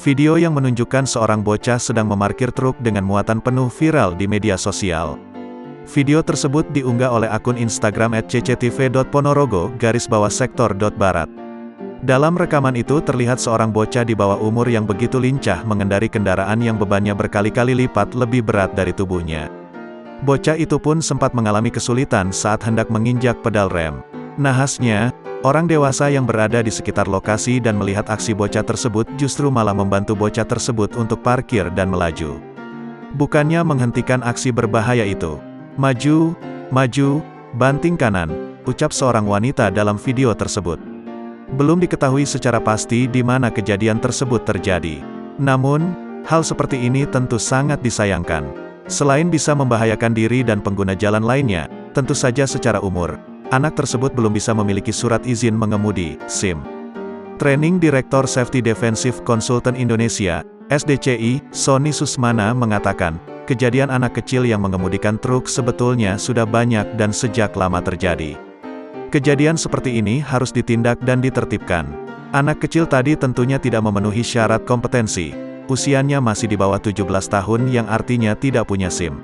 Video yang menunjukkan seorang bocah sedang memarkir truk dengan muatan penuh viral di media sosial. Video tersebut diunggah oleh akun Instagram @cctv.ponorogo_sektor.barat. Dalam rekaman itu terlihat seorang bocah di bawah umur yang begitu lincah mengendari kendaraan yang bebannya berkali-kali lipat lebih berat dari tubuhnya. Bocah itu pun sempat mengalami kesulitan saat hendak menginjak pedal rem. Nahasnya, orang dewasa yang berada di sekitar lokasi dan melihat aksi bocah tersebut justru malah membantu bocah tersebut untuk parkir dan melaju. Bukannya menghentikan aksi berbahaya itu. "Maju, maju, banting kanan," ucap seorang wanita dalam video tersebut. Belum diketahui secara pasti di mana kejadian tersebut terjadi. Namun, hal seperti ini tentu sangat disayangkan. Selain bisa membahayakan diri dan pengguna jalan lainnya, tentu saja secara umur, anak tersebut belum bisa memiliki surat izin mengemudi, SIM. Training Director Safety Defensive Consultant Indonesia, SDCI, Sony Susmana mengatakan, kejadian anak kecil yang mengemudikan truk sebetulnya sudah banyak dan sejak lama terjadi. Kejadian seperti ini harus ditindak dan ditertibkan. Anak kecil tadi tentunya tidak memenuhi syarat kompetensi. Usianya masih di bawah 17 tahun yang artinya tidak punya SIM.